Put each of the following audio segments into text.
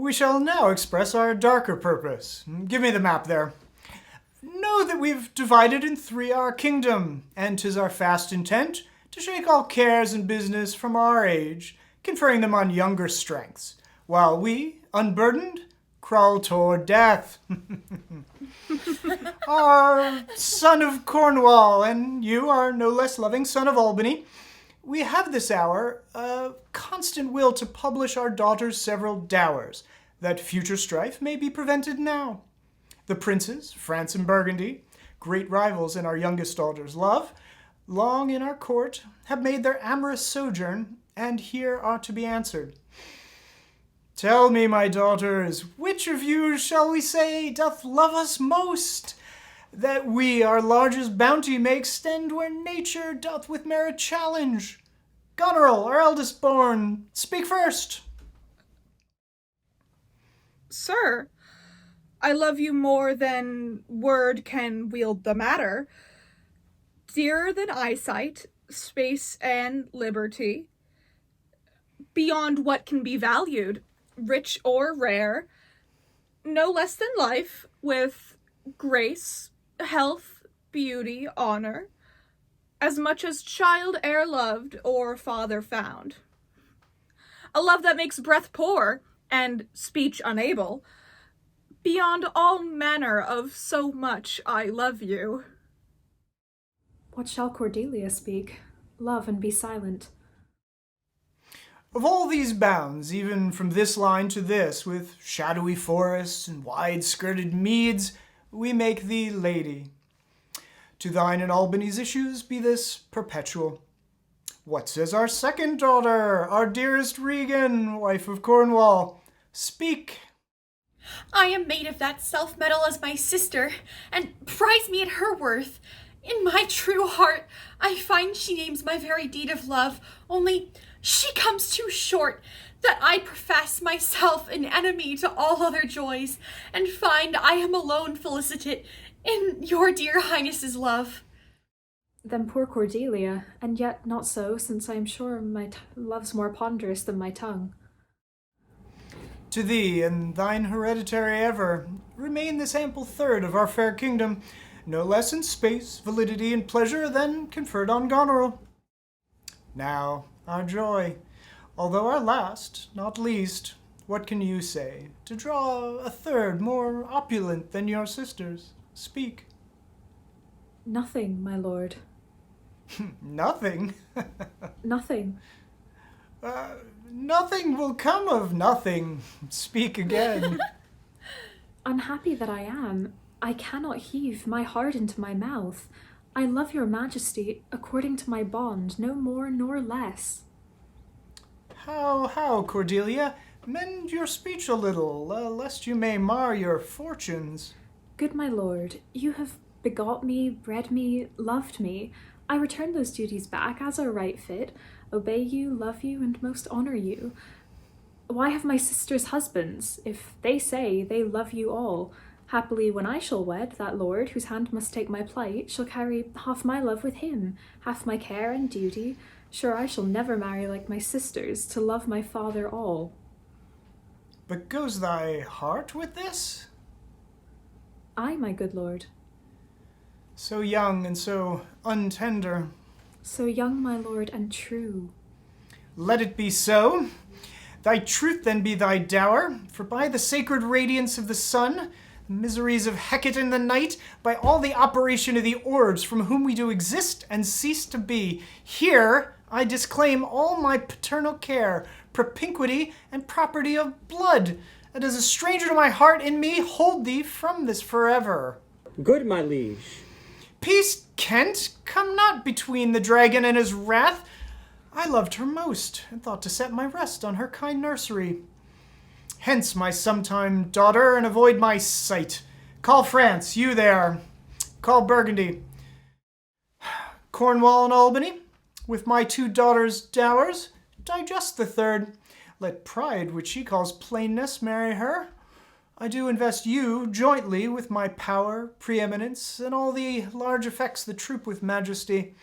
We shall now express our darker purpose. Give me the map there. Know that we've divided in three our kingdom, and 'tis our fast intent to shake all cares and business from our age, conferring them on younger strengths, while we, unburdened, crawl toward death. Our son of Cornwall, and you, our no less loving son of Albany, we have this hour a constant will to publish our daughter's several dowers, that future strife may be prevented now. The princes, France and Burgundy, great rivals in our youngest daughter's love, long in our court, have made their amorous sojourn, and here are to be answered. Tell me, my daughters, which of you, shall we say, doth love us most, that we our largest bounty may extend where nature doth with merit challenge? Goneril, our eldest born, speak first. Sir, I love you more than word can wield the matter. Dearer than eyesight, space, and liberty. Beyond what can be valued, rich or rare. No less than life, with grace, health, beauty, honor. As much as child e'er loved or father found. A love that makes breath poor and speech unable. Beyond all manner of so much I love you. What shall Cordelia speak? Love and be silent. Of all these bounds, even from this line to this, with shadowy forests and wide-skirted meads, we make thee lady. To thine and Albany's issues be this perpetual. What says our second daughter, our dearest Regan, wife of Cornwall? Speak. I am made of that self-metal as my sister, and prize me at her worth. In my true heart, I find she names my very deed of love, only she comes too short, that I profess myself an enemy to all other joys, and find I am alone felicitate in your dear highness's love. Then poor Cordelia, and yet not so, since I am sure my love's more ponderous than my tongue. To thee and thine hereditary ever remain this ample third of our fair kingdom, no less in space, validity, and pleasure than conferred on Goneril. Now, our joy, although our last, not least, what can you say to draw a third more opulent than your sisters? Speak. Nothing, my lord. Nothing? Nothing. Nothing will come of nothing. Speak again. Unhappy that I am, I cannot heave my heart into my mouth. I love your majesty according to my bond, no more nor less. How, Cordelia? Mend your speech a little, lest you may mar your fortunes. Good my lord, you have begot me, bred me, loved me. I return those duties back as are right fit, obey you, love you, and most honor you. Why have my sisters husbands, if they say they love you all? Happily, when I shall wed, that lord, whose hand must take my plight, shall carry half my love with him, half my care and duty. Sure, I shall never marry like my sisters, to love my father all. But goes thy heart with this? Ay, my good lord. So young and so untender. So young, my lord, and true. Let it be so. Thy truth then be thy dower, for by the sacred radiance of the sun, the miseries of Hecate in the night, by all the operation of the orbs from whom we do exist and cease to be, here I disclaim all my paternal care, propinquity, and property of blood, and as a stranger to my heart in me, hold thee from this forever. Good, my liege. Peace, Kent, come not between the dragon and his wrath. I loved her most, and thought to set my rest on her kind nursery. Hence, my sometime daughter, and avoid my sight. Call France, you there. Call Burgundy. Cornwall and Albany, with my two daughters' dowers, digest the third. Let pride, which she calls plainness, marry her. I do invest you jointly with my power, preeminence, and all the large effects that troop with majesty.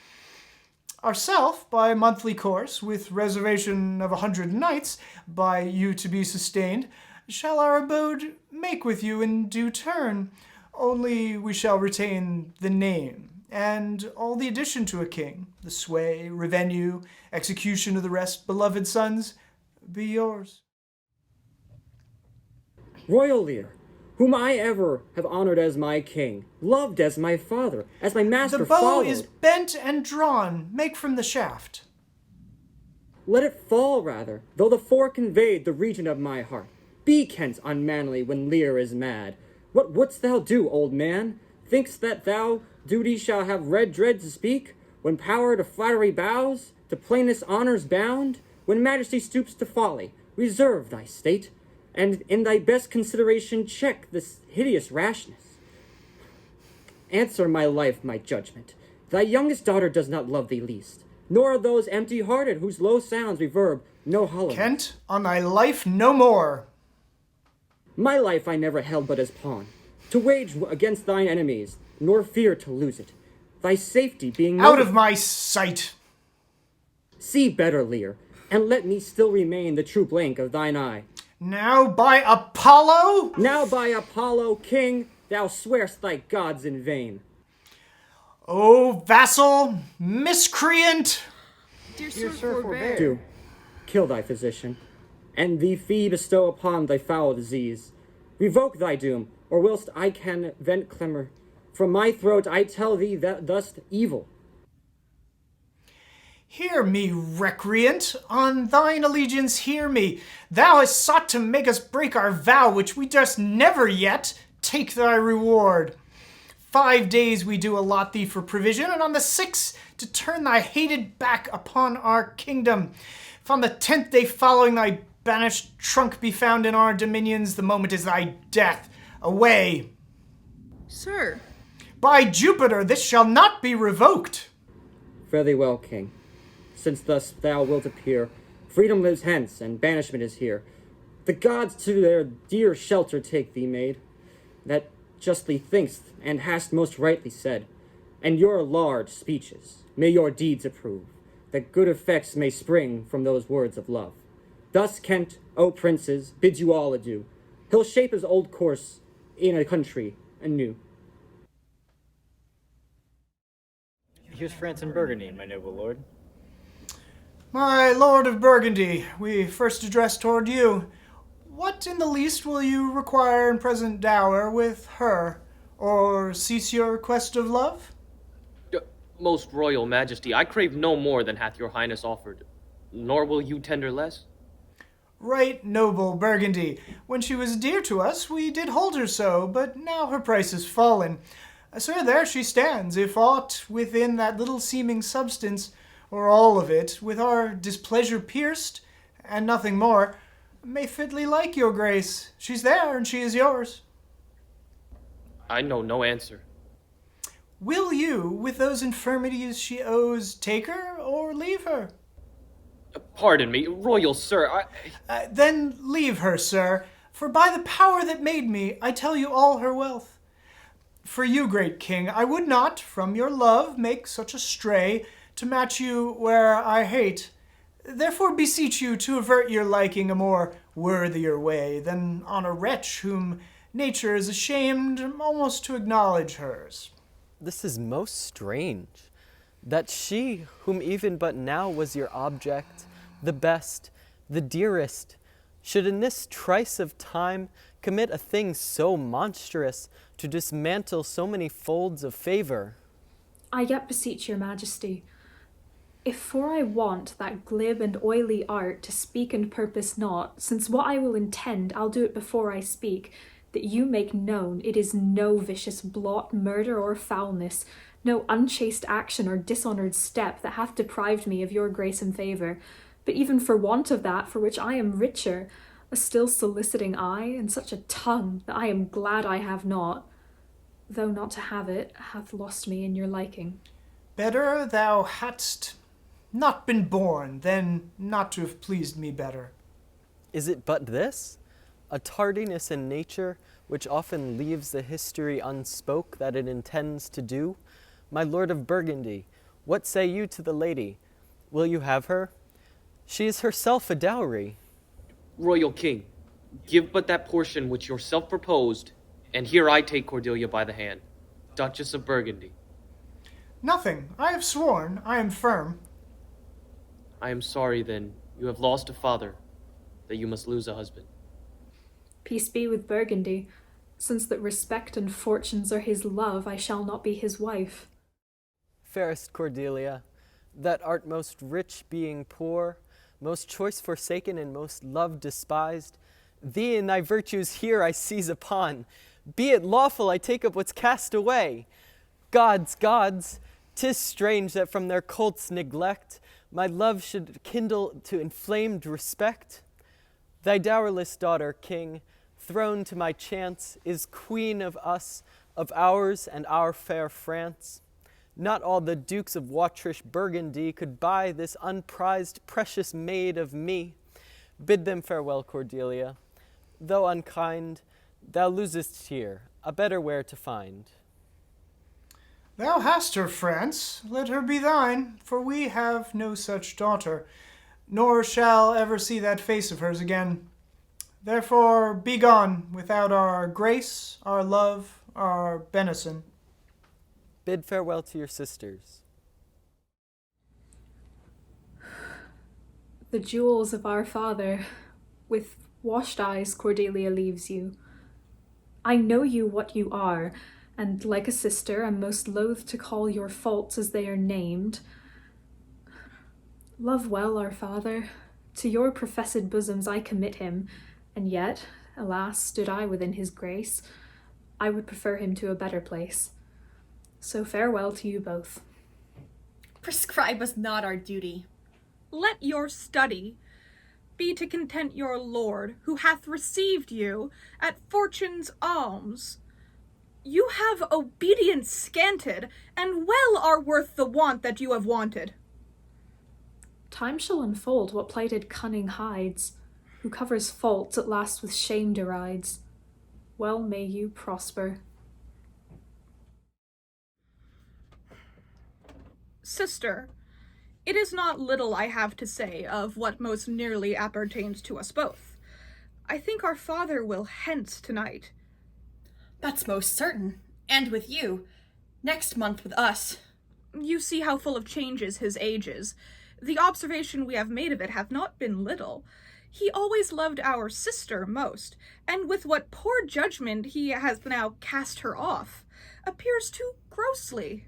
Ourself, by monthly course, with reservation of 100 knights, by you to be sustained, shall our abode make with you in due turn. Only we shall retain the name, and all the addition to a king, the sway, revenue, execution of the rest beloved sons, be yours. Royal Lear, whom I ever have honored as my king, loved as my father, as my master The bow followed. is bent and drawn. Make from the shaft. Let it fall, rather, though the fork invade the region of my heart. Be Kent unmanly when Lear is mad. What wouldst thou do, old man? Think'st that thou duty shall have red dread to speak, when power to flattery bows, to plainest honours bound, when majesty stoops to folly? Reserve thy state, and in thy best consideration check this hideous rashness. Answer my life, my judgment. Thy youngest daughter does not love thee least, nor are those empty-hearted whose low sounds reverb no hollow. Kent, on thy life no more. My life I never held but as pawn, to wage against thine enemies, nor fear to lose it. Thy safety being Out of my sight. See better, Lear, and let me still remain the true blank of thine eye. Now by Apollo? Now by Apollo, king, thou swear'st thy gods in vain. O vassal, miscreant! Dear sir, forbear. Do, kill thy physician, and thee fee bestow upon thy foul disease. Revoke thy doom, or whilst I can vent clamor, from my throat I tell thee that thus evil. Hear me, recreant, on thine allegiance hear me. Thou hast sought to make us break our vow, which we durst never yet. Take thy reward. 5 days we do allot thee for provision, and on the 6th to turn thy hated back upon our kingdom. If on the 10th day following thy banished trunk be found in our dominions, the moment is thy death. Away. Sir. By Jupiter, this shall not be revoked. Fare thee well, king. Since thus thou wilt appear, freedom lives hence, and banishment is here. The gods to their dear shelter take thee, maid, that justly think'st, and hast most rightly said. And your large speeches may your deeds approve, that good effects may spring from those words of love. Thus Kent, O princes, bids you all adieu. He'll shape his old course in a country anew. Here's France and Burgundy, my noble lord. My lord of Burgundy, we first address toward you. What in the least will you require in present dower with her, or cease your quest of love? Most royal majesty, I crave no more than hath your highness offered, nor will you tender less. Right noble Burgundy, when she was dear to us, we did hold her so, but now her price is fallen. Sir, there she stands, if aught within that little seeming substance, or all of it, with our displeasure pierced, and nothing more, may fitly like your grace. She's there, and she is yours. I know no answer. Will you, with those infirmities she owes, take her, or leave her? Pardon me, royal sir, Then leave her, sir, for by the power that made me, I tell you all her wealth. For you, great king, I would not, from your love, make such a stray, to match you where I hate. Therefore beseech you to avert your liking a more worthier way than on a wretch whom nature is ashamed almost to acknowledge hers. This is most strange, that she, whom even but now was your object, the best, the dearest, should in this trice of time commit a thing so monstrous to dismantle so many folds of favour. I yet beseech your majesty, if for I want that glib and oily art to speak and purpose not, since what I will intend I'll do it before I speak, that you make known it is no vicious blot, murder, or foulness, no unchaste action or dishonoured step that hath deprived me of your grace and favour, but even for want of that for which I am richer, a still soliciting eye, and such a tongue that I am glad I have not, though not to have it hath lost me in your liking. Better thou hadst not been born than not to have pleased me better. Is it but this? A tardiness in nature which often leaves the history unspoke that it intends to do? My lord of Burgundy, what say you to the lady? Will you have her? She is herself a dowry. royal king, Give but that portion which yourself proposed, and here I take Cordelia by the hand, Duchess of Burgundy. Nothing. I have sworn. I am firm. I am sorry, then, you have lost a father, that you must lose a husband. Peace be with Burgundy. Since that respect and fortunes are his love, I shall not be his wife. Fairest Cordelia, that art most rich being poor, most choice forsaken and most loved despised, thee and thy virtues here I seize upon. Be it lawful I take up what's cast away. Gods, gods, 'tis strange that from their cult's neglect my love should kindle to inflamed respect. Thy dowerless daughter, king, thrown to my chance, is queen of us, of ours and our fair France. Not all the dukes of Watrish Burgundy could buy this unprized precious maid of me. Bid them farewell, Cordelia. Though unkind, thou losest here, a better where to find. Thou hast her, France. Let her be thine, for we have no such daughter, nor shall ever see that face of hers again. Therefore, be gone without our grace, our love, our benison. Bid farewell to your sisters. The jewels of our father, with washed eyes Cordelia leaves you. I know you what you are, and like a sister am most loath to call your faults as they are named. Love well our father, to your professed bosoms I commit him, and yet, alas, stood I within his grace, I would prefer him to a better place. So farewell to you both. Prescribe was not our duty. Let your study be to content your lord, who hath received you at fortune's alms. You have obedience scanted, and well are worth the want that you have wanted. Time shall unfold what plighted cunning hides, who covers faults at last with shame derides. Well may you prosper. Sister, it is not little I have to say of what most nearly appertains to us both. I think our father will hence tonight. That's most certain. And with you. Next month with us. You see how full of changes his age is. The observation we have made of it hath not been little. He always loved our sister most, and with what poor judgment he has now cast her off, appears too grossly.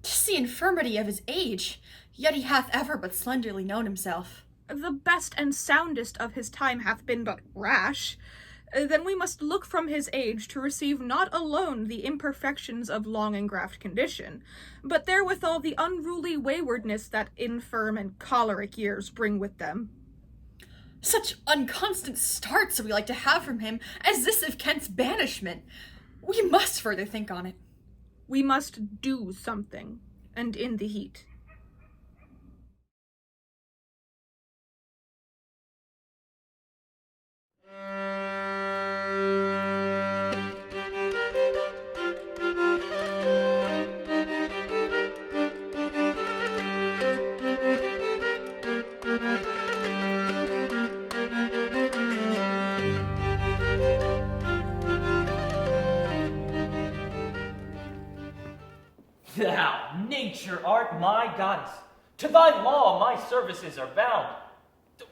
'Tis the infirmity of his age, yet he hath ever but slenderly known himself. The best and soundest of his time hath been but rash. Then we must look from his age to receive not alone the imperfections of long engraft condition, but therewithal the unruly waywardness that infirm and choleric years bring with them. Such unconstant starts we like to have from him as this of Kent's banishment. We must further think on it. We must do something, and in the heat. Thou, nature, art my goddess. To thy law my services are bound.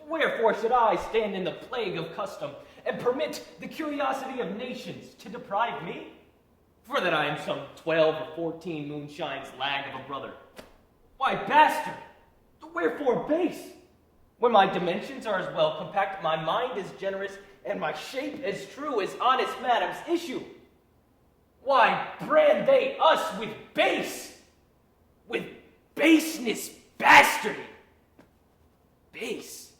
Wherefore should I stand in the plague of custom, and permit the curiosity of nations to deprive me? For that I am some 12 or 14 moonshines lag of a brother. Why, bastard, wherefore base? When my dimensions are as well compact, my mind is generous, and my shape as true as honest madam's issue. Why brand they us with baseness, bastardy? Base?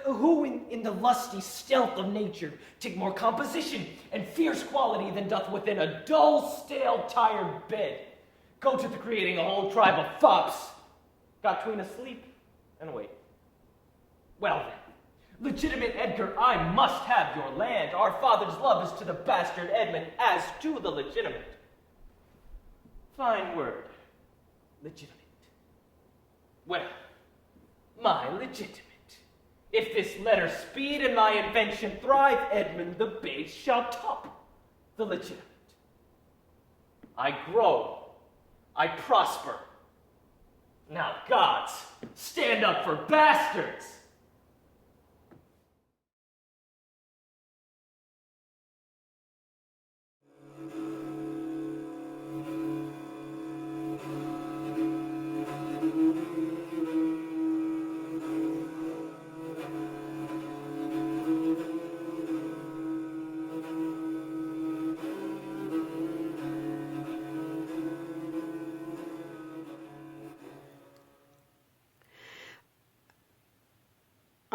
Who in the lusty stealth of nature take more composition and fierce quality than doth within a dull, stale, tired bed? Go to the creating a whole tribe of fops, got tween asleep and awake. Well then, legitimate Edgar, I must have your land. Our father's love is to the bastard Edmund as to the legitimate. Fine word, legitimate. Well, my legitimate, If this letter speed and my invention thrive, Edmund the base shall top the legitimate. I grow, I prosper. Now, gods, stand up for bastards!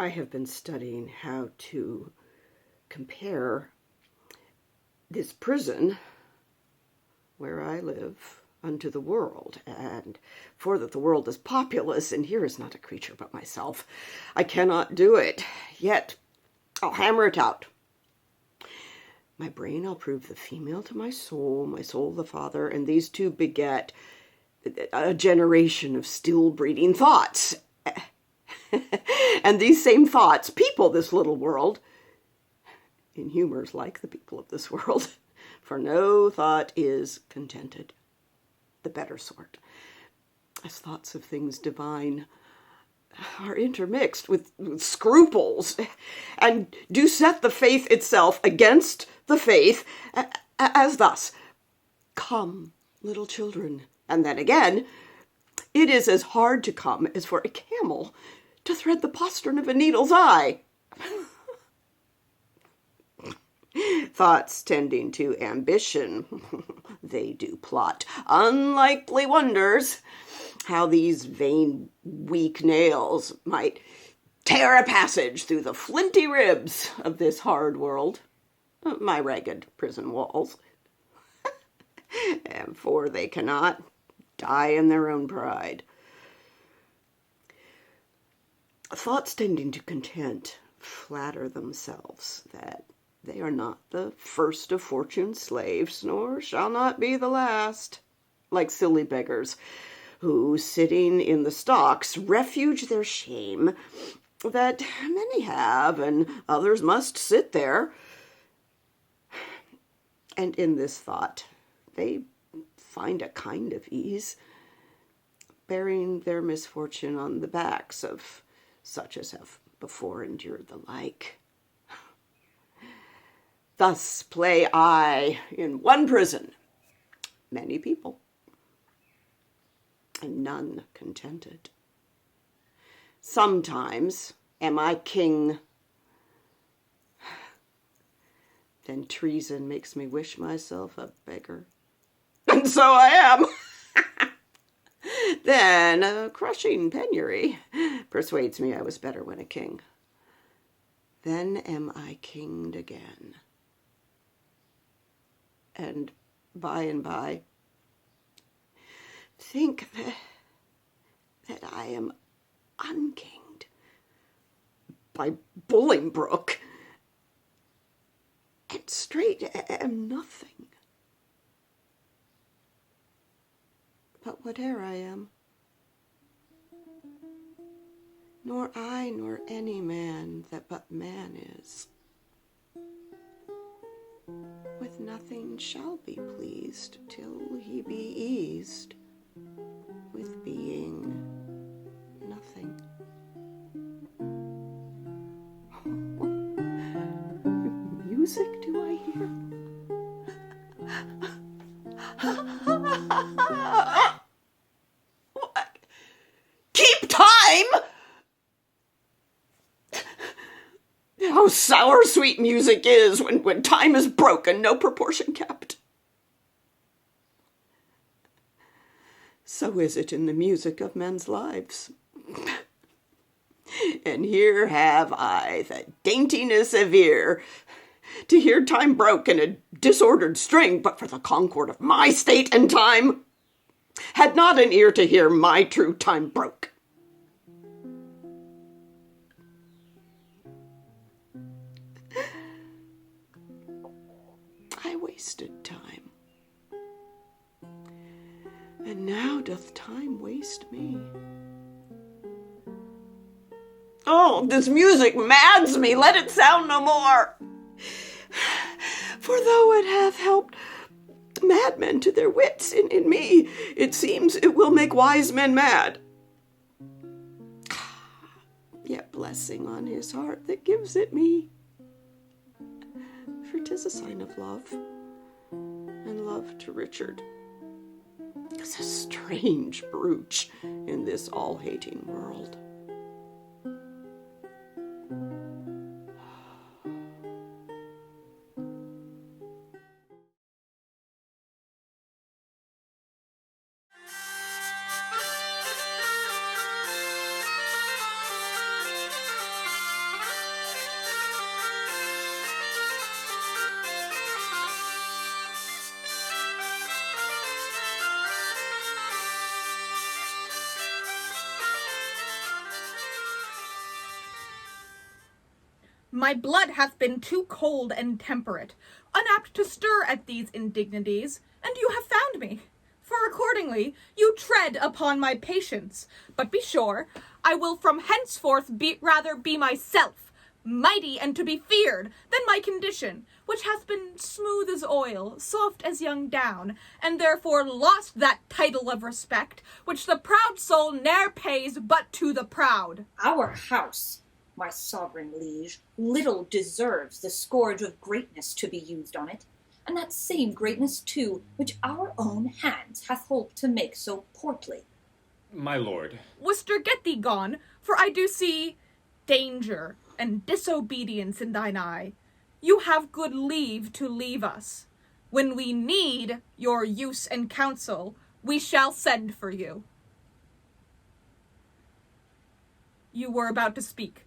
I have been studying how to compare this prison where I live unto the world, and for that the world is populous, and here is not a creature but myself. I cannot do it, yet I'll hammer it out. My brain I'll prove the female to my soul the father, and these two beget a generation of still-breeding thoughts. And these same thoughts people this little world in humors like the people of this world, for no thought is contented, the better sort, as thoughts of things divine are intermixed with scruples, and do set the faith itself against the faith, as thus: come, little children, and then again, it is as hard to come as for a camel to thread the postern of a needle's eye. Thoughts tending to ambition, they do plot unlikely wonders, how these vain weak nails might tear a passage through the flinty ribs of this hard world, my ragged prison walls. And for they cannot die in their own pride. Thoughts tending to content flatter themselves that they are not the first of fortune's slaves, nor shall not be the last, like silly beggars, who, sitting in the stocks, refuge their shame that many have, and others must sit there. And in this thought, they find a kind of ease, bearing their misfortune on the backs of such as have before endured the like. Thus play I in one prison, many people, and none contented. Sometimes am I king, then treason makes me wish myself a beggar, and so I am. Then a crushing penury persuades me I was better when a king. Then am I kinged again. And by, think that I am unkinged by Bolingbroke, and straight am nothing. But whate'er I am, nor I nor any man that but man is, with nothing shall be pleased till he be eased with being nothing. Music do I hear? Keep time! How sour sweet music is when time is broken, no proportion kept. So is it in the music of men's lives. And here have I the daintiness of ear to hear time broke in a disordered string, but for the concord of my state and time, had not an ear to hear my true time broke. I wasted time, and now doth time waste me. Oh, this music mads me. Let it sound no more. For though it hath helped madmen to their wits, in me, it seems it will make wise men mad. Yet blessing on his heart that gives it me. For 'tis a sign of love, and love to Richard is a strange brooch in this all-hating world. My blood hath been too cold and temperate, unapt to stir at these indignities, and you have found me. For accordingly you tread upon my patience. But be sure, I will from henceforth rather be myself, mighty and to be feared, than my condition, which hath been smooth as oil, soft as young down, and therefore lost that title of respect, which the proud soul ne'er pays but to the proud. Our house, my sovereign liege, little deserves the scourge of greatness to be used on it, and that same greatness, too, which our own hands hath holp to make so portly. My lord. Worcester, get thee gone, for I do see danger and disobedience in thine eye. You have good leave to leave us. When we need your use and counsel, we shall send for you. You were about to speak.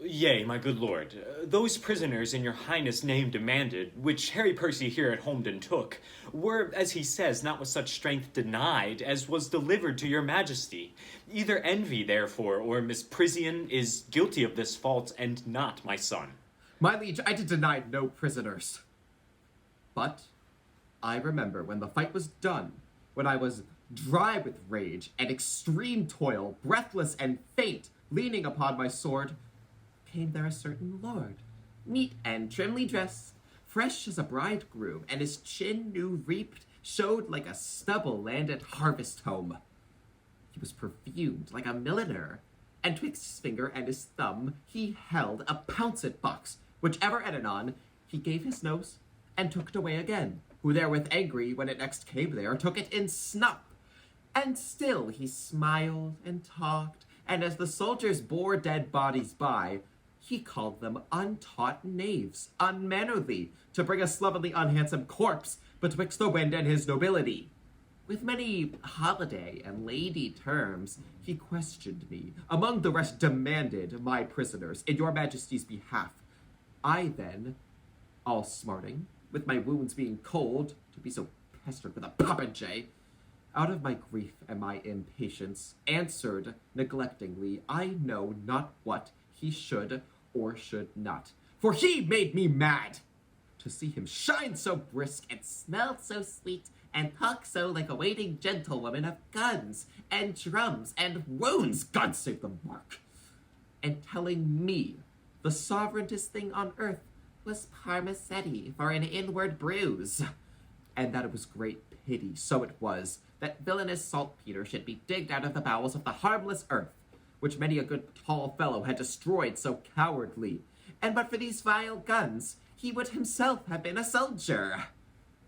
Yea, my good lord, those prisoners in your highness' name demanded, which Harry Percy here at Holmdon took, were, as he says, not with such strength denied as was delivered to your majesty. Either envy, therefore, or misprision is guilty of this fault, and not my son. My liege, I did deny no prisoners. But I remember when the fight was done, when I was dry with rage and extreme toil, breathless and faint, leaning upon my sword, came there a certain lord, neat and trimly dressed, fresh as a bridegroom, and his chin new reaped showed like a stubble-landed harvest home. He was perfumed like a milliner, and twixt his finger and his thumb he held a pouncet box, which ever and anon he gave his nose, and took it away again, who therewith angry, when it next came there, took it in snuff. And still he smiled and talked, and as the soldiers bore dead bodies by, he called them untaught knaves, unmannerly, to bring a slovenly unhandsome corpse betwixt the wind and his nobility. With many holiday and lady terms, he questioned me, among the rest demanded my prisoners, in your majesty's behalf. I then, all smarting, with my wounds being cold, to be so pestered with a popinjay, out of my grief and my impatience, answered neglectingly, I know not what he should or should not, for he made me mad. To see him shine so brisk, and smell so sweet, and talk so like a waiting gentlewoman of guns, and drums, and wounds, God save the mark, and telling me the sovereignest thing on earth was parmacetti for an inward bruise, and that it was great pity, so it was, that villainous saltpeter should be digged out of the bowels of the harmless earth, which many a good tall fellow had destroyed so cowardly, and but for these vile guns, he would himself have been a soldier.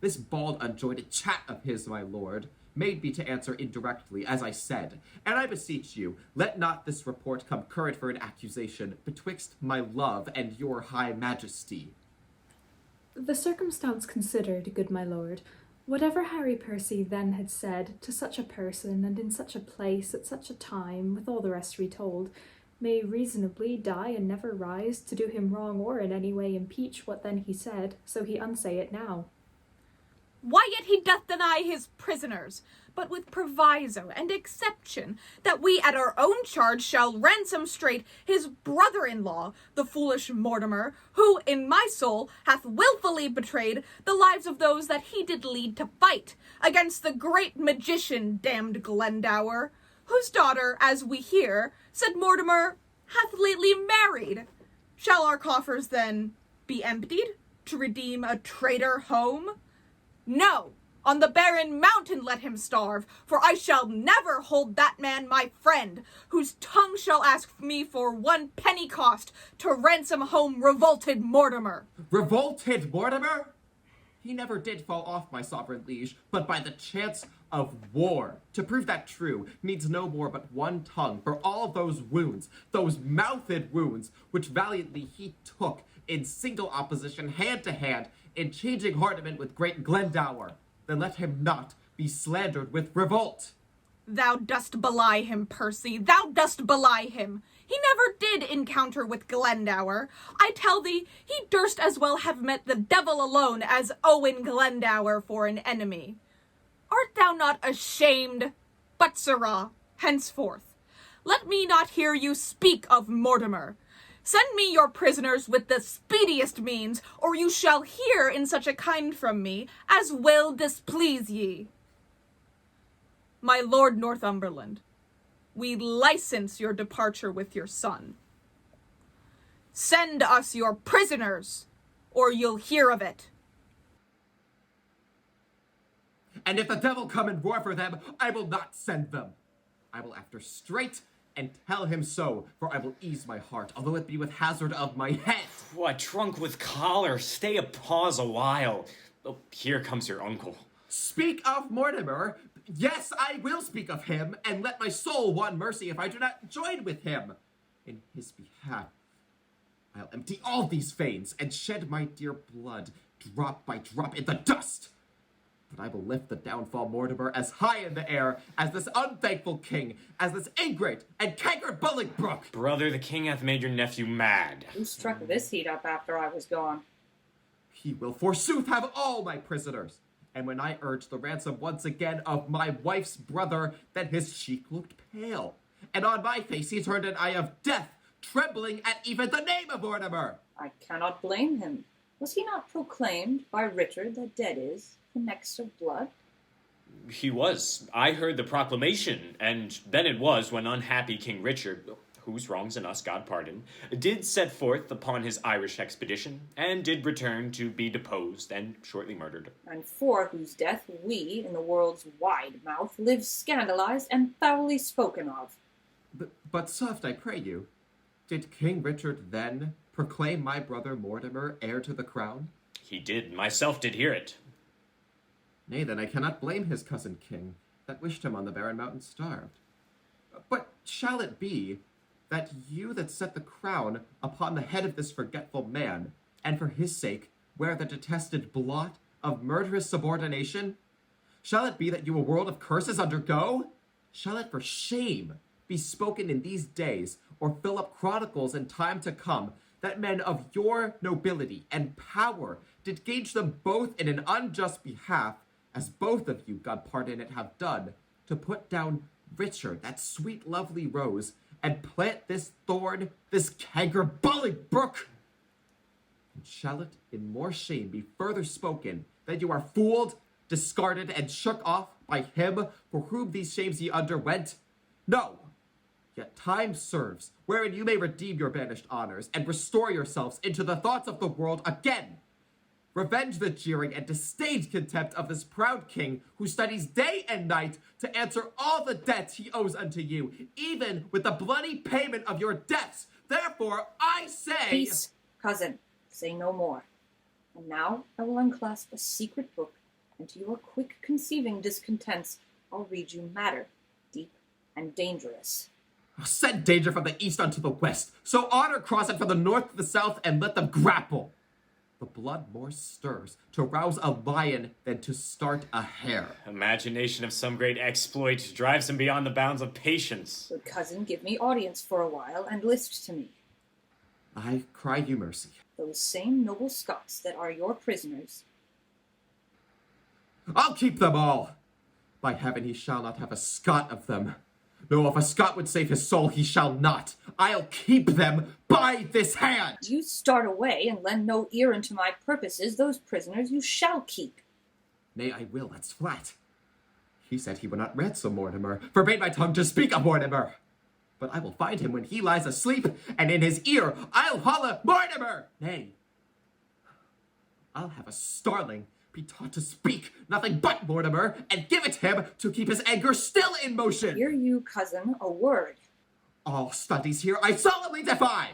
This bald, unjointed chat of his, my lord, made me to answer indirectly, as I said, and I beseech you, let not this report come current for an accusation betwixt my love and your high majesty. The circumstance considered, good my lord, whatever Harry Percy then had said to such a person and in such a place at such a time, with all the rest retold, may reasonably die and never rise to do him wrong or in any way impeach what then he said, so he unsay it now. Why yet he doth deny his prisoners, but with proviso and exception, that we at our own charge shall ransom straight his brother-in-law, the foolish Mortimer, who, in my soul, hath wilfully betrayed the lives of those that he did lead to fight against the great magician damned Glendower, whose daughter, as we hear, said Mortimer, hath lately married. Shall our coffers then be emptied to redeem a traitor home? No, on the barren mountain let him starve, for I shall never hold that man my friend, whose tongue shall ask me for 1 penny cost to ransom home revolted Mortimer. Revolted Mortimer? He never did fall off, my sovereign liege, but by the chance of war. To prove that true needs no more but 1 tongue for all those wounds, those mouthed wounds, which valiantly he took in single opposition, hand to hand, in changing hardiment with great Glendower. Then let him not be slandered with revolt. Thou dost belie him, Percy, thou dost belie him. He never did encounter with Glendower. I tell thee, he durst as well have met the devil alone as Owen Glendower for an enemy. Art thou not ashamed? But, sirrah, henceforth, let me not hear you speak of Mortimer. Send me your prisoners with the speediest means, or you shall hear in such a kind from me as will displease ye. My Lord Northumberland, we license your departure with your son. Send us your prisoners, or you'll hear of it. And if the devil come and roar for them, I will not send them. I will after straight and tell him so, for I will ease my heart, although it be with hazard of my head. What, drunk with choler? Stay a pause a while. Oh, here comes your uncle. Speak of Mortimer. Yes, I will speak of him, and let my soul want mercy if I do not join with him. In his behalf, I'll empty all these veins and shed my dear blood, drop by drop, in the dust. But I will lift the downfall Mortimer as high in the air as this unthankful king, as this ingrate and cankered Bolingbroke. Brother, the king hath made your nephew mad. Who struck this heat up after I was gone? He will forsooth have all my prisoners. And when I urged the ransom once again of my wife's brother, then his cheek looked pale, and on my face he turned an eye of death, trembling at even the name of Mortimer. I cannot blame him. Was he not proclaimed by Richard that dead is the next of blood? He was. I heard the proclamation, and then it was when unhappy King Richard, whose wrongs in us God pardon, did set forth upon his Irish expedition, and did return to be deposed and shortly murdered. And for whose death we, in the world's wide mouth, live scandalized and foully spoken of. But soft, I pray you, did King Richard then proclaim my brother Mortimer heir to the crown? He did. Myself did hear it. Nay, then I cannot blame his cousin king, that wished him on the barren mountain starved. But shall it be that you that set the crown upon the head of this forgetful man, and for his sake wear the detested blot of murderous subordination? Shall it be that you a world of curses undergo? Shall it for shame be spoken in these days, or fill up chronicles in time to come, that men of your nobility and power did gauge them both in an unjust behalf, as both of you, God pardon it, have done, to put down Richard, that sweet lovely rose, and plant this thorn, this canker Bolingbroke? And shall it in more shame be further spoken that you are fooled, discarded, and shook off by him for whom these shames ye underwent? No, yet time serves, wherein you may redeem your banished honors, and restore yourselves into the thoughts of the world again. Revenge the jeering and disdained contempt of this proud king, who studies day and night to answer all the debts he owes unto you, even with the bloody payment of your debts. Therefore, I say— Peace, cousin, say no more. And now I will unclasp a secret book, and to your quick conceiving discontents, I'll read you matter, deep and dangerous. Send danger from the east unto the west, so honor cross it from the north to the south, and let them grapple. The blood more stirs to rouse a lion than to start a hare. Imagination of some great exploit drives him beyond the bounds of patience. Good cousin, give me audience for a while, and list to me. I cry you mercy. Those same noble Scots that are your prisoners. I'll keep them all. By heaven, he shall not have a Scot of them. No, if a Scot would save his soul, he shall not. I'll keep them by this hand. You start away and lend no ear unto my purposes, those prisoners you shall keep. Nay, I will, that's flat. He said he would not ransom Mortimer, forbade my tongue to speak of Mortimer. but I will find him when he lies asleep, and in his ear I'll holla, Mortimer! Nay, I'll have a starling be taught to speak nothing but Mortimer, and give it him to keep his anger still in motion. Hear you, cousin, a word. All studies here I solemnly defy,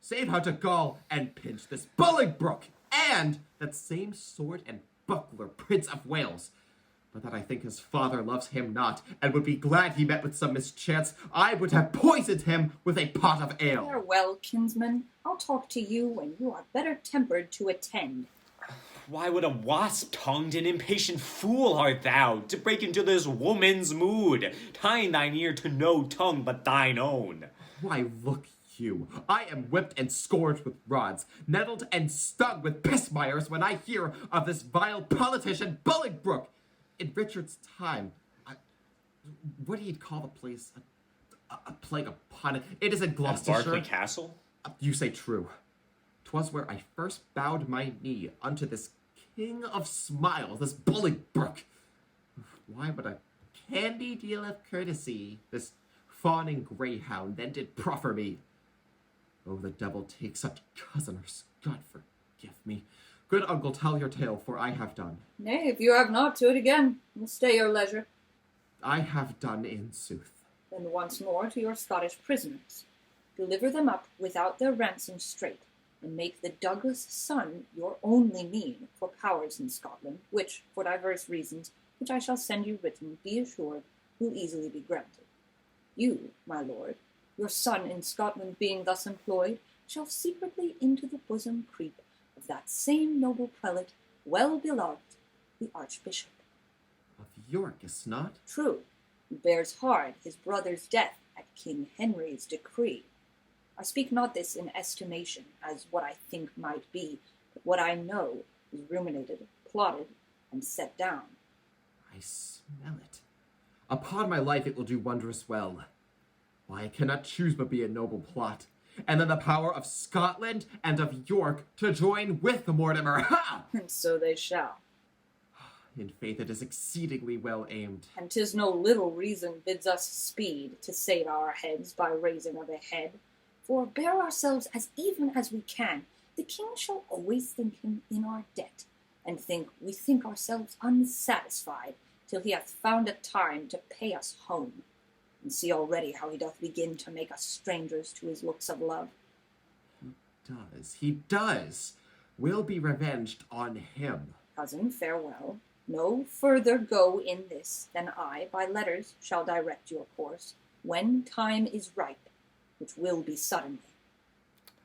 save how to gall and pinch this Bolingbroke, and that same sword and buckler Prince of Wales. But that I think his father loves him not, and would be glad he met with some mischance, I would have poisoned him with a pot of ale. Farewell, kinsman. I'll talk to you when you are better tempered to attend. Why, what a wasp-tongued and impatient fool art thou, to break into this woman's mood, tying thine ear to no tongue but thine own. Why, look you, I am whipped and scourged with rods, nettled and stung with pismires when I hear of this vile politician Bolingbroke. In Richard's time, what do you call the place? A plague upon it. It is in Gloucestershire. Berkeley Castle? You say true. 'Twas where I first bowed my knee unto this king of smiles, this Bolingbroke. Why, but a candy deal of courtesy this fawning greyhound then did proffer me. Oh, the devil take such cousiners. God forgive me. Good uncle, tell your tale, for I have done. Nay, if you have not, to it again. We'll stay your leisure. I have done in sooth. Then once more to your Scottish prisoners. Deliver them up without their ransom straight, and make the Douglas son your only mean for powers in Scotland, which, for divers reasons, which I shall send you written, be assured, will easily be granted. You, my lord, your son in Scotland being thus employed, shall secretly into the bosom creep of that same noble prelate, well beloved, the Archbishop. Of York, is not? True, who bears hard his brother's death at King Henry's decree. I speak not this in estimation, as what I think might be, but what I know is ruminated, plotted, and set down. I smell it. Upon my life it will do wondrous well. Why, I cannot choose but be a noble plot, and then the power of Scotland and of York to join with Mortimer. Ha! And so they shall. In faith, it is exceedingly well aimed. And 'tis no little reason bids us speed to save our heads by raising of a head. For bear ourselves as even as we can, the king shall always think him in our debt, and we think ourselves unsatisfied, till he hath found a time to pay us home. And see already how he doth begin to make us strangers to his looks of love. He does. We'll be revenged on him. Cousin, farewell. No further go in this than I by letters shall direct your course, when time is ripe, which will be suddenly.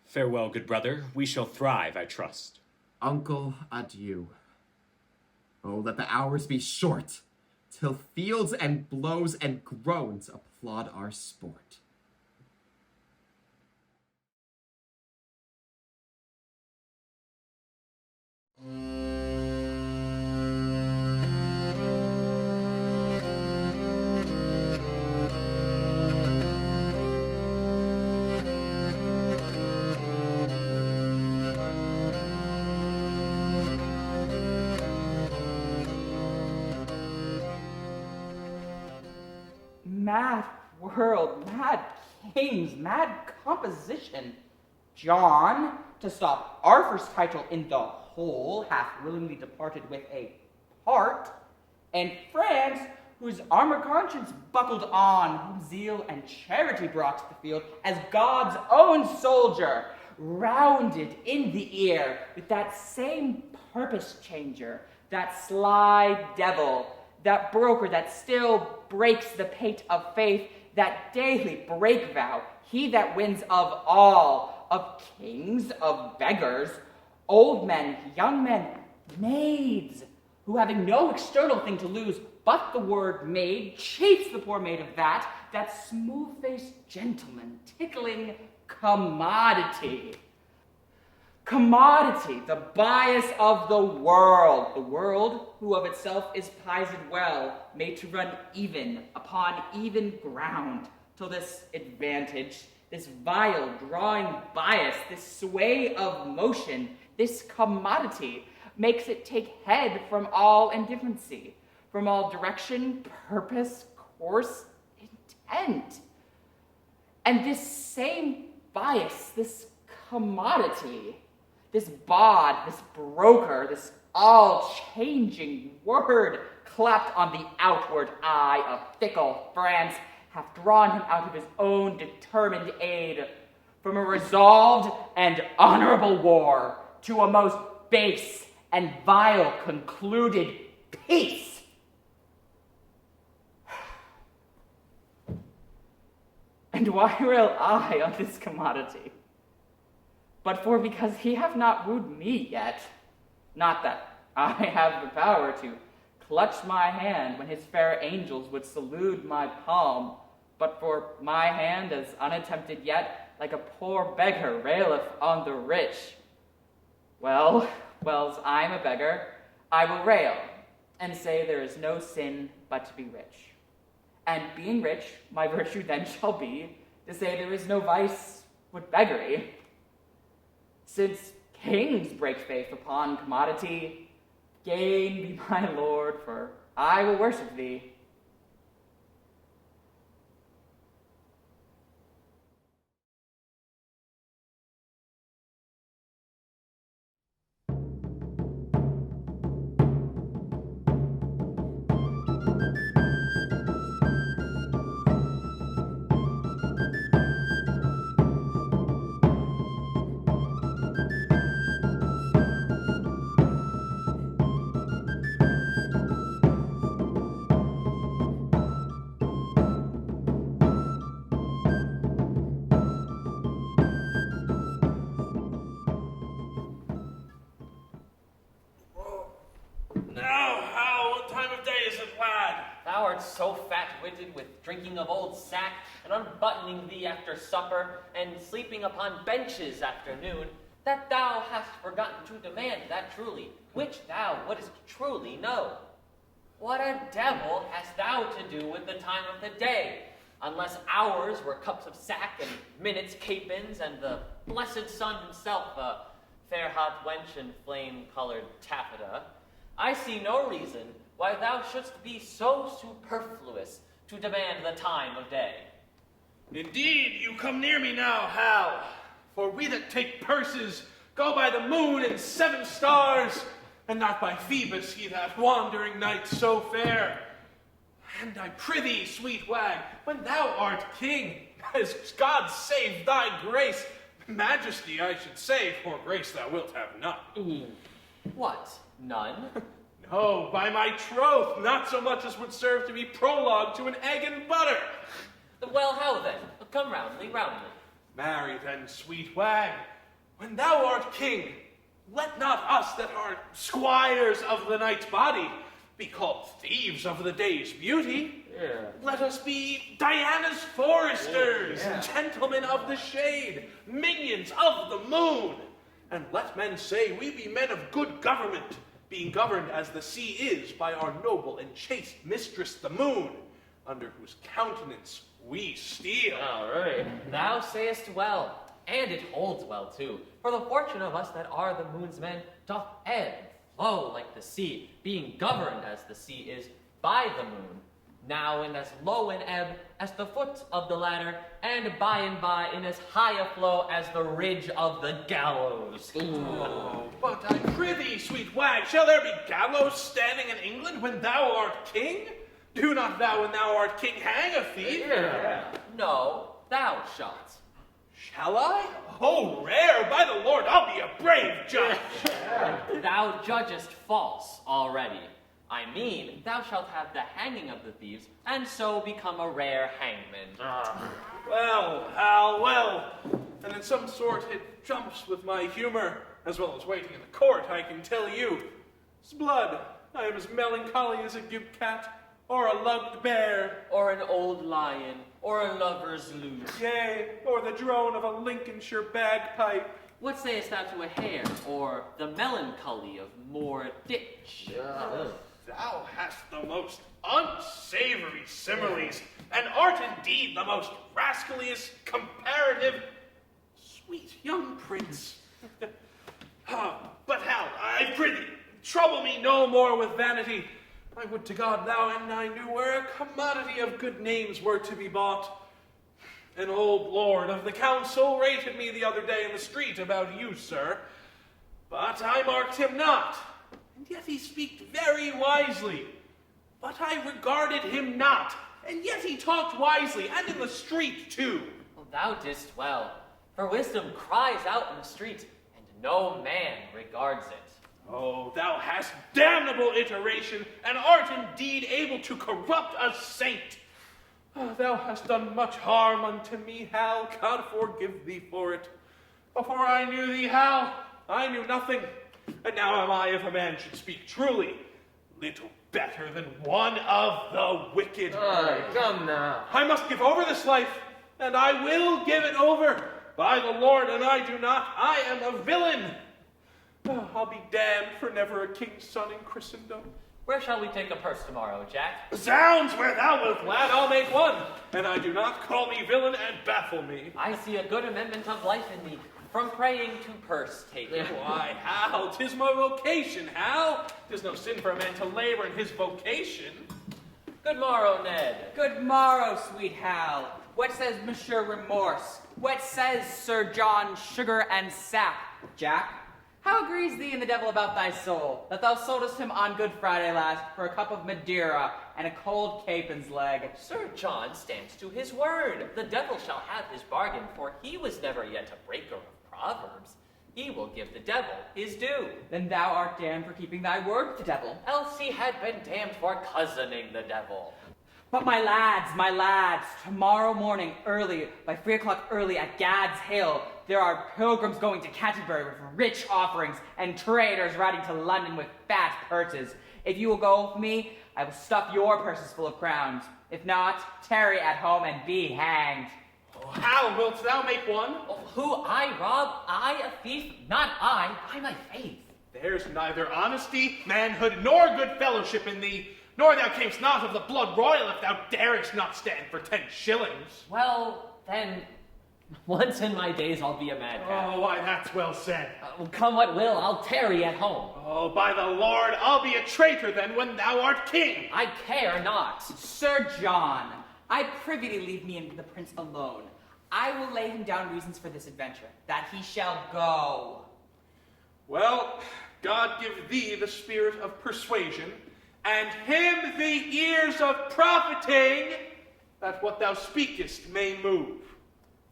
Farewell, good brother. We shall thrive, I trust. Uncle, adieu. Oh, let the hours be short, till fields and blows and groans applaud our sport. Mad world, mad kings, mad composition. John, to stop Arthur's title in the whole, hath willingly departed with a part, and France, whose armor conscience buckled on, whom zeal and charity brought to the field, as God's own soldier, rounded in the ear with that same purpose changer, that sly devil, that broker that still breaks the pate of faith, that daily break vow, he that wins of all, of kings, of beggars, old men, young men, maids, who having no external thing to lose but the word maid, chafes the poor maid of that smooth-faced gentleman, tickling commodity. Commodity, the bias of the world who of itself is pised well, made to run even upon even ground, till this advantage, this vile drawing bias, this sway of motion, this commodity, makes it take head from all indifferency, from all direction, purpose, course, intent. And this same bias, this commodity, this bawd, this broker, this all-changing word clapped on the outward eye of fickle France hath drawn him out of his own determined aid from a resolved and honorable war to a most base and vile concluded peace. And why rail I on this commodity? But for because he have not wooed me yet, not that I have the power to clutch my hand when his fair angels would salute my palm, but for my hand, as unattempted yet, like a poor beggar raileth on the rich. Well, as I'm a beggar, I will rail, and say there is no sin but to be rich. And being rich, my virtue then shall be to say there is no vice but beggary. Since kings break faith upon commodity, gain be my lord, for I will worship thee. Now, Hal, what time of day is it, lad? Thou art so fat-witted with drinking of old sack, and unbuttoning thee after supper, and sleeping upon benches after noon, that thou hast forgotten to demand that truly, which thou wouldst truly know. What a devil hast thou to do with the time of the day, unless hours were cups of sack, and minutes capons, and the blessed sun himself a fair hot wench in flame-colored taffeta? I see no reason why thou shouldst be so superfluous to demand the time of day. Indeed, you come near me now, Hal. For we that take purses go by the moon and 7 stars, and not by Phoebus, he that wandering night so fair. And I prithee, sweet wag, when thou art king, as God save thy grace, majesty I should say, for grace thou wilt have none. What? None? No, by my troth, not so much as would serve to be prologue to an egg and butter. Well, how then? Come roundly. Marry then, sweet wag, when thou art king, let not us that are squires of the night's body be called thieves of the day's beauty. Yeah. Let us be Diana's foresters, gentlemen of the shade, minions of the moon. And let men say we be men of good government, being governed as the sea is by our noble and chaste mistress the moon, under whose countenance we steal. All right. Thou sayest well, and it holds well too. For the fortune of us that are the moon's men doth ebb, flow like the sea, being governed as the sea is by the moon, now in as low an ebb as the foot of the ladder, and by in as high a flow as the ridge of the gallows. Oh, but I prithee, sweet wag, shall there be gallows standing in England when thou art king? Do not thou, when thou art king, hang a thief? No, thou shalt. Shall I? Oh, rare! By the Lord, I'll be a brave judge. Thou judgest false already. I mean, thou shalt have the hanging of the thieves, and so become a rare hangman. Well, Hal, well. And in some sort it jumps with my humor, as well as waiting in the court, I can tell you. 'S blood, I am as melancholy as a gib cat, or a lugged bear, or an old lion, or a lover's lute. Yea, or the drone of a Lincolnshire bagpipe. What sayest thou to a hare, or the melancholy of Moor Ditch? Thou hast the most unsavory similes, and art indeed the most rascaliest comparative. Sweet young prince. But Hal, I prithee, trouble me no more with vanity. I would to God thou and I knew where a commodity of good names were to be bought. An old lord of the council rated me the other day in the street about you, sir. But I marked him not, and yet he speaked very wisely. But I regarded him not, and yet he talked wisely, and in the street too. Well, thou didst well, for wisdom cries out in the street, and no man regards it. Oh, thou hast damnable iteration, and art indeed able to corrupt a saint. Oh, thou hast done much harm unto me, Hal. God forgive thee for it. Before I knew thee, Hal, I knew nothing. And now am I, if a man should speak truly, little better than one of the wicked. Come now. I must give over this life, and I will give it over. By the Lord, and I do not, I am a villain. Oh, I'll be damned for never a king's son in Christendom. Where shall we take a purse tomorrow, Jack? Zounds, where thou wilt, lad, I'll make one. And I do not call me villain and baffle me. I see a good amendment of life in thee, from praying to purse taking. Why, Hal, 'tis my vocation, Hal. 'Tis no sin for a man to labor in his vocation. Good morrow, Ned. Good morrow, sweet Hal. What says Monsieur Remorse? What says Sir John Sugar and Sap? Jack, how agrees thee and the devil about thy soul, that thou soldest him on Good Friday last for a cup of Madeira and a cold capon's leg? Sir John stands to his word. The devil shall have his bargain, for he was never yet a breaker of proverbs. He will give the devil his due. Then thou art damned for keeping thy word with the devil. Else he had been damned for cousining the devil. But my lads, tomorrow morning early, by 3 o'clock early at Gad's Hill, there are pilgrims going to Canterbury with rich offerings and traders riding to London with fat purses. If you will go with me, I will stuff your purses full of crowns. If not, tarry at home and be hanged. Oh, how wilt thou make one? Oh, who I rob? I a thief? Not I, by my faith. There's neither honesty, manhood, nor good fellowship in thee. Nor thou camest not of the blood royal if thou darest not stand for 10 shillings. Well, then, once in my days I'll be a madman. Oh, why, that's well said. Come what will, I'll tarry at home. Oh, by the Lord, I'll be a traitor then when thou art king. I care not. Sir John, I prithee to leave me and the prince alone. I will lay him down reasons for this adventure, that he shall go. Well, God give thee the spirit of persuasion, and him the ears of profiting, that what thou speakest may move.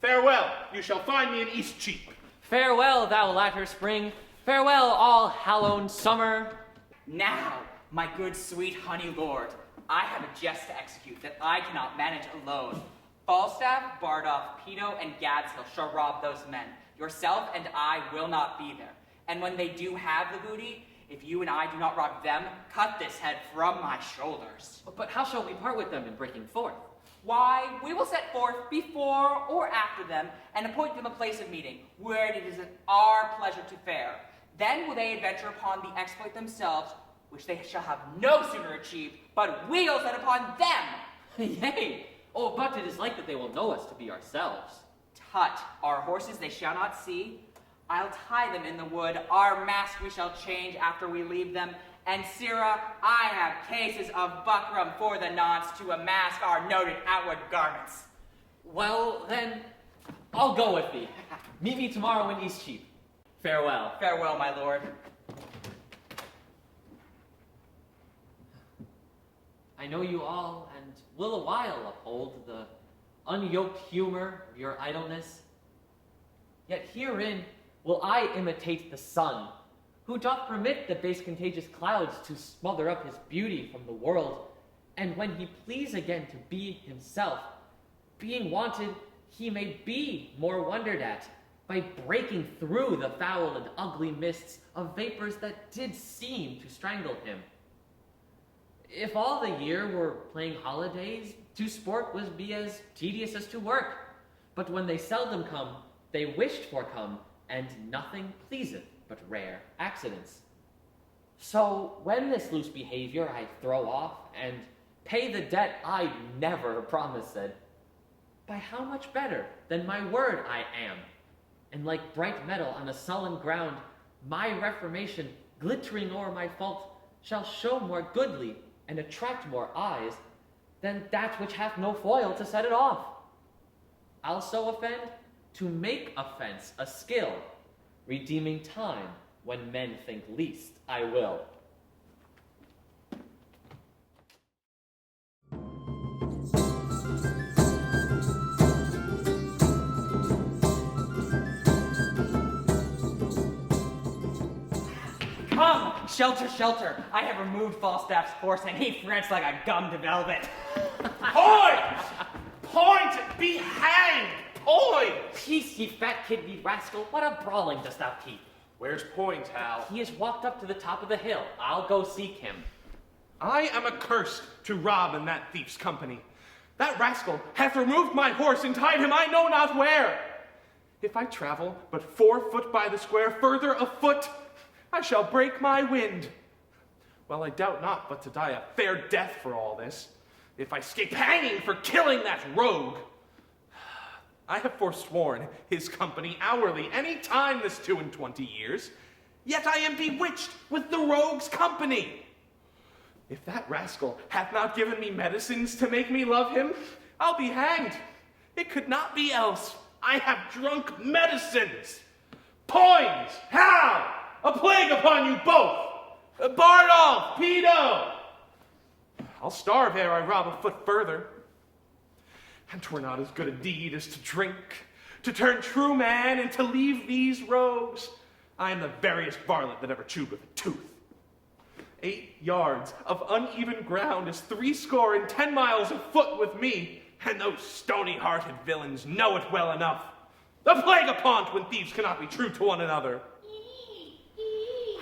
Farewell, you shall find me in Eastcheap. Farewell, thou latter spring. Farewell, all hallowed summer. Now, my good sweet honey lord, I have a jest to execute that I cannot manage alone. Falstaff, Bardolph, Pino, and Gadshill shall rob those men. Yourself and I will not be there. And when they do have the booty, if you and I do not rob them, cut this head from my shoulders. But how shall we part with them in breaking forth? Why, we will set forth before or after them, and appoint them a place of meeting, where it is our pleasure to fare. Then will they adventure upon the exploit themselves, which they shall have no sooner achieved, but we'll set upon them. Yea. Oh, but it is like that they will know us to be ourselves. Tut, our horses they shall not see. I'll tie them in the wood, our mask we shall change after we leave them, and Sirrah, I have cases of buckram for the nonce to amask our noted outward garments. Well, then, I'll go with thee. Meet me tomorrow in Eastcheap. Farewell. Farewell, my lord. I know you all, and will a while uphold the unyoked humor of your idleness. Yet herein will I imitate the sun, who doth permit the base contagious clouds to smother up his beauty from the world, and when he please again to be himself, being wanted, he may be more wondered at, by breaking through the foul and ugly mists of vapors that did seem to strangle him. If all the year were playing holidays, to sport was be as tedious as to work. But when they seldom come, they wished for come, and nothing pleaseth but rare accidents. So when this loose behavior I throw off, and pay the debt I never promised, by how much better than my word I am? And like bright metal on a sullen ground, my reformation, glittering o'er my fault, shall show more goodly and attract more eyes than that which hath no foil to set it off. I'll so offend? To make offense a skill, redeeming time when men think least, I will. Come, shelter, shelter. I have removed Falstaff's horse, and he frets like a gummed velvet. Point! Point! Be hanged! Point! Peace, ye fat kid, ye rascal. What a brawling dost thou keep? Where's Point, Hal? He has walked up to the top of the hill. I'll go seek him. I am accursed to rob in that thief's company. That rascal hath removed my horse and tied him I know not where. If I travel but 4 foot by the square, further a foot, I shall break my wind. Well, I doubt not but to die a fair death for all this, if I escape hanging for killing that rogue. I have forsworn his company hourly any time this 22 years, yet I am bewitched with the rogue's company. If that rascal hath not given me medicines to make me love him, I'll be hanged. It could not be else. I have drunk medicines. Poins, Hal, a plague upon you both! Bardolph, Pedo! I'll starve ere I rob a foot further. And 'twere not as good a deed as to drink, to turn true man and to leave these rogues. I am the veriest varlet that ever chewed with a tooth. 8 yards of uneven ground is 70 miles a foot with me, and those stony-hearted villains know it well enough. The plague upon't when thieves cannot be true to one another.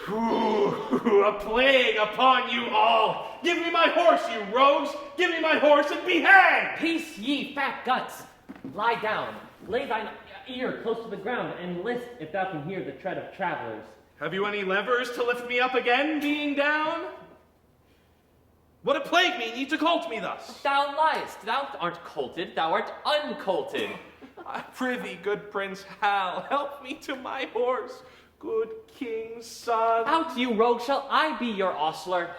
Ooh, a plague upon you all! Give me my horse, you rogues! Give me my horse and be hanged! Peace, ye fat guts! Lie down, lay thine ear close to the ground, and list if thou can hear the tread of travelers. Have you any levers to lift me up again, being down? What a plague mean ye to colt me thus? Thou liest, thou art colted, thou art uncolted. I prithee, good Prince Hal, help me to my horse. Good king's son. Out, you rogue, shall I be your ostler?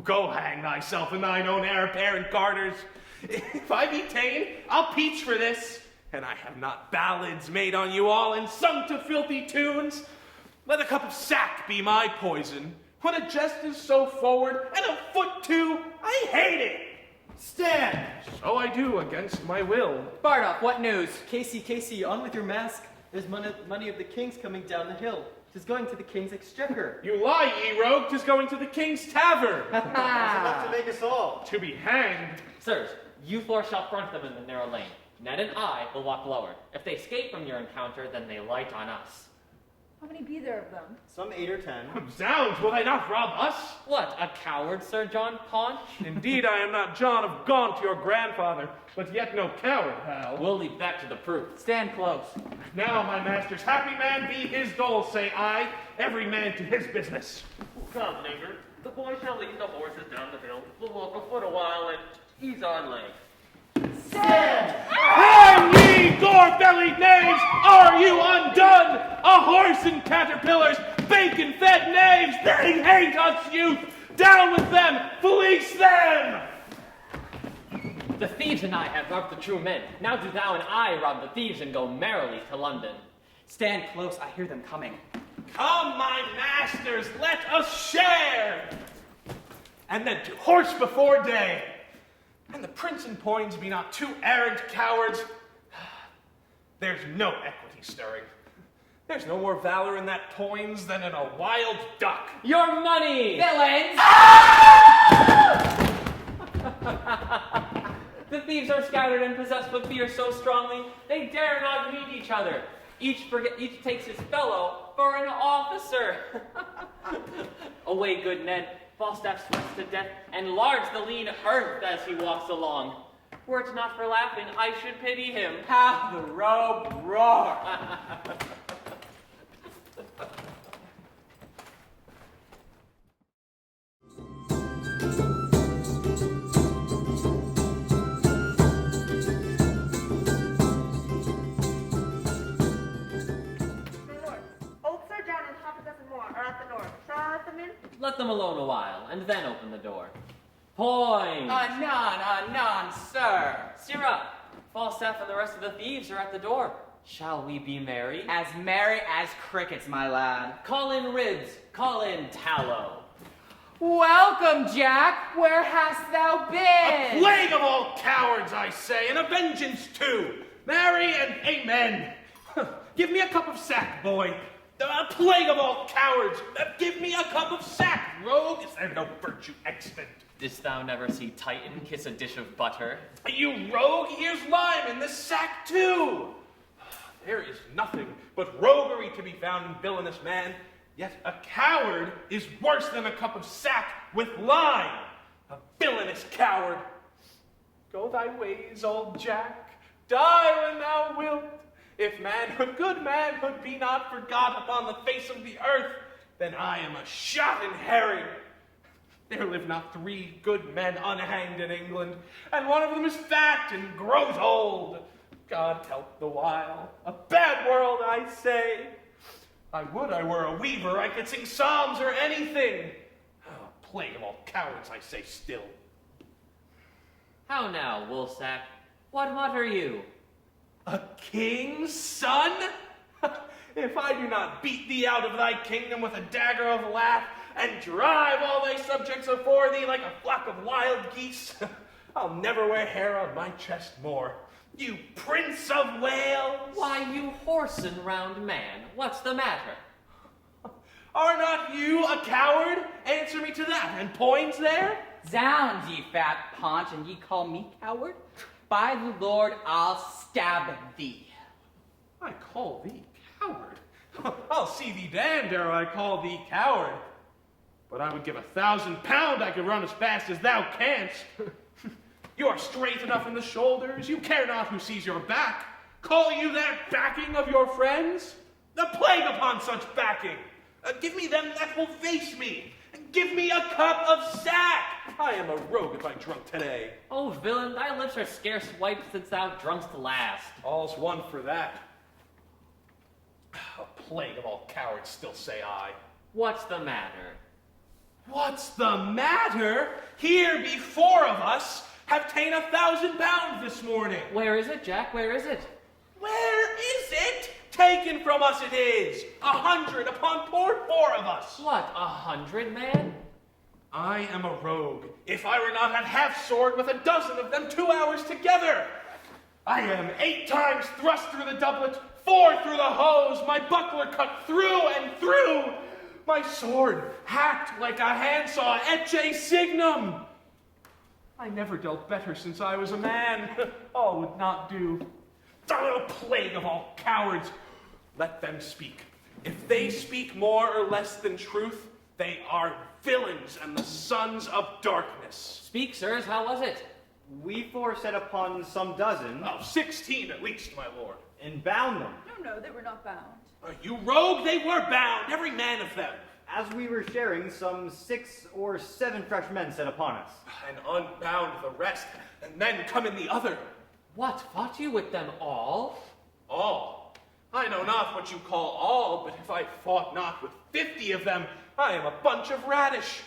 Go hang thyself in thine own heir apparent garters. If I be ta'en, I'll peach for this. And I have not ballads made on you all and sung to filthy tunes. Let a cup of sack be my poison. When a jest is so forward, and a foot too, I hate it. Stand. So I do, against my will. Bardolph, what news? Casey, on with your mask. There's money of the king's coming down the hill. 'Tis going to the king's exchequer. You lie, ye rogue. 'Tis going to the king's tavern. That's enough to make us all. To be hanged. Sirs, you four shall front them in the narrow lane. Ned and I will walk lower. If they escape from your encounter, then they light on us. How many be there of them? Some 8 or 10. Zounds, will they not rob us? What, a coward, Sir John Paunch? Indeed, I am not John of Gaunt, your grandfather, but yet no coward, Hal. We'll leave that to the proof. Stand close. Now, my masters, happy man be his dole, say I, every man to his business. Come, neighbor. The boy shall lead the horses down the hill. We'll walk afoot a while and ease our legs. Hang ye, gore-bellied knaves! Are you undone? A horse and caterpillars, bacon-fed knaves! They hate us, youth! Down with them! Fleece them! The thieves and I have robbed the true men. Now do thou and I rob the thieves and go merrily to London. Stand close, I hear them coming. Come, my masters, let us share! And then to horse before day. And the prince and Poins be not two arrant cowards. There's no equity stirring. There's no more valor in that Poins than in a wild duck. Your money! Villains! The thieves are scattered and possessed with fear so strongly, they dare not meet each other. Each takes his fellow for an officer. Away, good Ned. Falstaff sweats to death, and large the lean earth as he walks along. Were it not for laughing, I should pity him. How the robe roar! Let them alone a while, and then open the door. Point! Anon, sir! Sirrah, Falstaff and the rest of the thieves are at the door. Shall we be merry? As merry as crickets, my lad. Call in ribs, call in tallow. Welcome, Jack. Where hast thou been? A plague of all cowards, I say, and a vengeance too. Marry and amen. Give me a cup of sack, boy. A plague of all cowards. Give me a cup of sack, rogue. Is there no virtue extant? Didst thou never see Titan kiss a dish of butter? You rogue, here's lime in the sack too. There is nothing but roguery to be found in villainous man, yet a coward is worse than a cup of sack with lime. A villainous coward. Go thy ways, old Jack. Die when thou wilt. If manhood, good manhood, be not forgot upon the face of the earth, then I am a shot in herring. There live not 3 good men unhanged in England, and one of them is fat and grows old. God help the while. A bad world, I say. I would I were a weaver. I could sing psalms or anything. Oh, plague of all cowards, I say still. How now, Woolsack? What mutter you? A king's son? If I do not beat thee out of thy kingdom with a dagger of lath, and drive all thy subjects afore thee like a flock of wild geese, I'll never wear hair on my chest more. You Prince of Wales! Why, you whoreson round man, what's the matter? Are not you a coward? Answer me to that, and Poins there? Zounds, ye fat paunch, and ye call me coward? By the Lord, I'll stab thee. I call thee coward? I'll see thee damned ere I call thee coward. But I would give £1,000 I could run as fast as thou canst. You are straight enough in the shoulders, you care not who sees your back. Call you that backing of your friends? The plague upon such backing! Give me them that will face me. Give me a cup of sack. I am a rogue if I drunk today. Oh, villain, thy lips are scarce wiped since thou drunkst last. All's one for that. A plague of all cowards, still say I. What's the matter? What's the matter? Here be 4 of us have ta'en £1,000 this morning. Where is it, Jack? Where is it? Where is it? Taken from us it is. 100 upon poor 4 of us. What, 100, man? I am a rogue. If I were not at half sword with a dozen of them 2 hours together. I am 8 times thrust through the doublet, 4 through the hose, my buckler cut through and through, my sword hacked like a handsaw, ecce signum. I never dealt better since I was a man. All would not do. Oh, plague of all cowards! Let them speak. If they speak more or less than truth, they are villains and the sons of darkness. Speak, sirs, how was it? We 4 set upon some dozen. 16 at least, my lord. And bound them. No, they were not bound. You rogue, they were bound, every man of them. As we were sharing, some 6 or 7 fresh men set upon us. And unbound the rest, and then come in the other. What, fought you with them all? All? I know not what you call all, but if I fought not with 50 of them, I am a bunch of radish.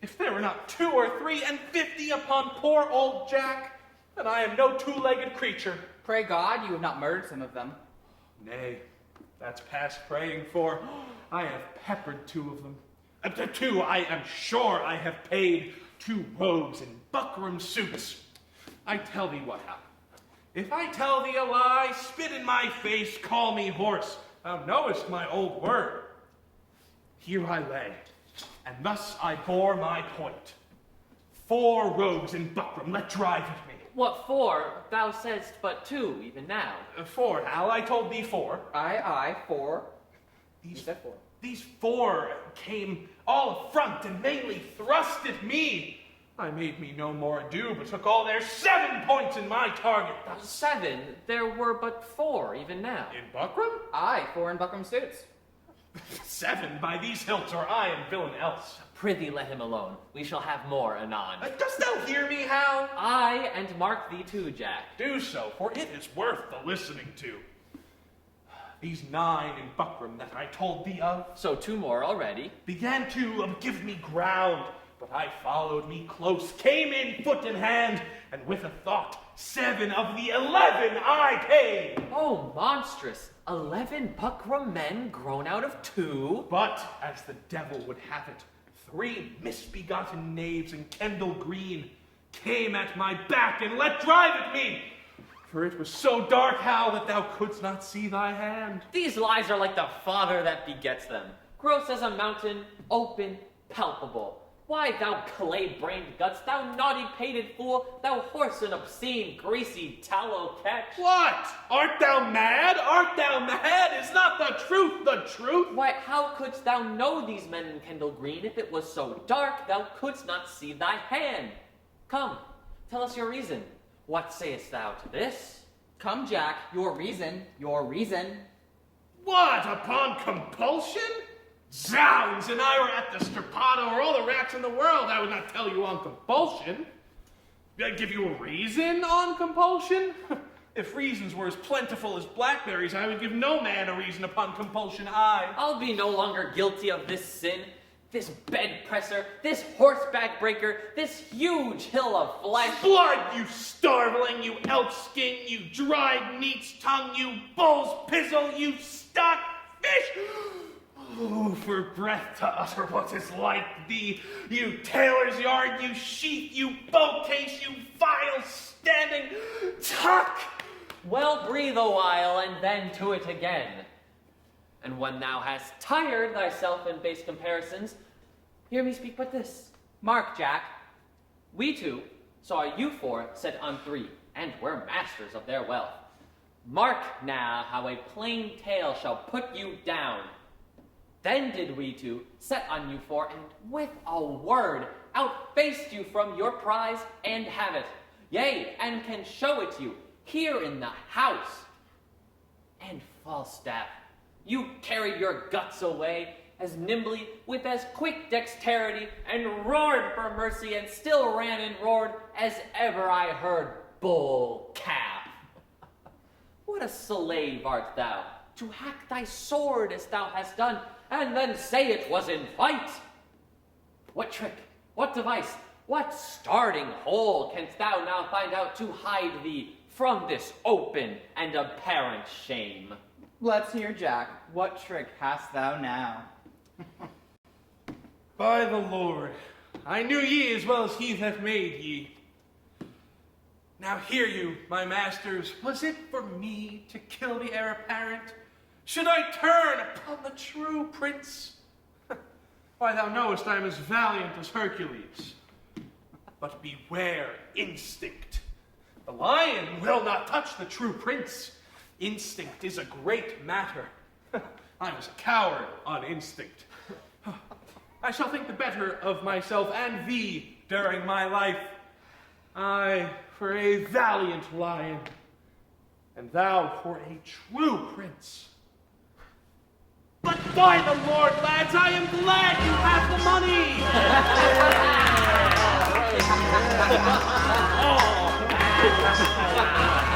If there were not 2 or 3 and 50 upon poor old Jack, then I am no 2-legged creature. Pray God you have not murdered some of them. Nay, that's past praying for. I have peppered 2 of them. 2 I am sure I have paid 2 rogues in buckram suits. I tell thee what happened. If I tell thee a lie, spit in my face, call me horse. Thou knowest my old word. Here I lay, and thus I bore my point. 4 rogues in buckram let drive at me. What for? Thou saidst but 2, even now. 4, Hal, I told thee 4. Aye, 4. These, you said 4. These 4 came all affront and mainly thrust at me. I made me no more ado, but took all their 7 points in my target. 7? There were but 4, even now. In buckram? Aye, 4 in buckram suits. 7 by these hilts, or I and villain else. Prithee let him alone. We shall have more anon. Dost thou hear me, Hal? Aye, and mark thee too, Jack. Do so, for it is worth the listening to. These 9 in buckram that I told thee of. So 2 more already. Began to give me ground. but I followed me close, came in foot in hand, and with a thought, 7 of the 11 I paid. Oh, monstrous. 11 buckram men grown out of 2? But, as the devil would have it, 3 misbegotten knaves in Kendall green came at my back and let drive at me. For it was so dark, Hal, that thou couldst not see thy hand. These lies are like the father that begets them. Gross as a mountain, open, palpable. Why, thou clay-brained guts, thou naughty-pated fool, thou horse and obscene, greasy tallow catch. What? Art thou mad? Art thou mad? Is not the truth the truth? Why, how couldst thou know these men in Kendall Green if it was so dark thou couldst not see thy hand? Come, tell us your reason. What sayest thou to this? Come, Jack, your reason, your reason. What, upon compulsion? Zounds, and I were at the Strappado or all the rats in the world, I would not tell you on compulsion. I'd give you a reason on compulsion? If reasons were as plentiful as blackberries, I would give no man a reason upon compulsion, I'll be no longer guilty of this sin, this bed presser, this horseback breaker, this huge hill of flesh. Blood, you starveling, you elk skin, you dried neat's tongue, you bull's pizzle, you stock fish! Oh, for breath to utter what is like thee, you tailor's yard, you sheath, you bow case, you vile standing tuck! Well, breathe a while, and then to it again. And when thou hast tired thyself in base comparisons, hear me speak but this. Mark, Jack. We 2 saw you 4 set on 3, and were masters of their wealth. Mark now how a plain tale shall put you down. Then did we 2 set on you 4, and with a word outfaced you from your prize and have it. Yea, and can show it you here in the house. And Falstaff, you carried your guts away as nimbly, with as quick dexterity, and roared for mercy, and still ran and roared as ever I heard bull calf. What a slave art thou, to hack thy sword as thou hast done, and then say it was in fight! What trick, what device, what starting hole canst thou now find out to hide thee from this open and apparent shame? Let's hear, Jack. What trick hast thou now? By the Lord, I knew ye as well as he that made ye. Now hear you, my masters, was it for me to kill the heir apparent? Should I turn upon the true prince? Why, thou knowest I am as valiant as Hercules. But beware instinct. The lion will not touch the true prince. Instinct is a great matter. I was a coward on instinct. I shall think the better of myself and thee during my life. I for a valiant lion, and thou for a true prince. But by the Lord, lads, I am glad you have the money! Oh.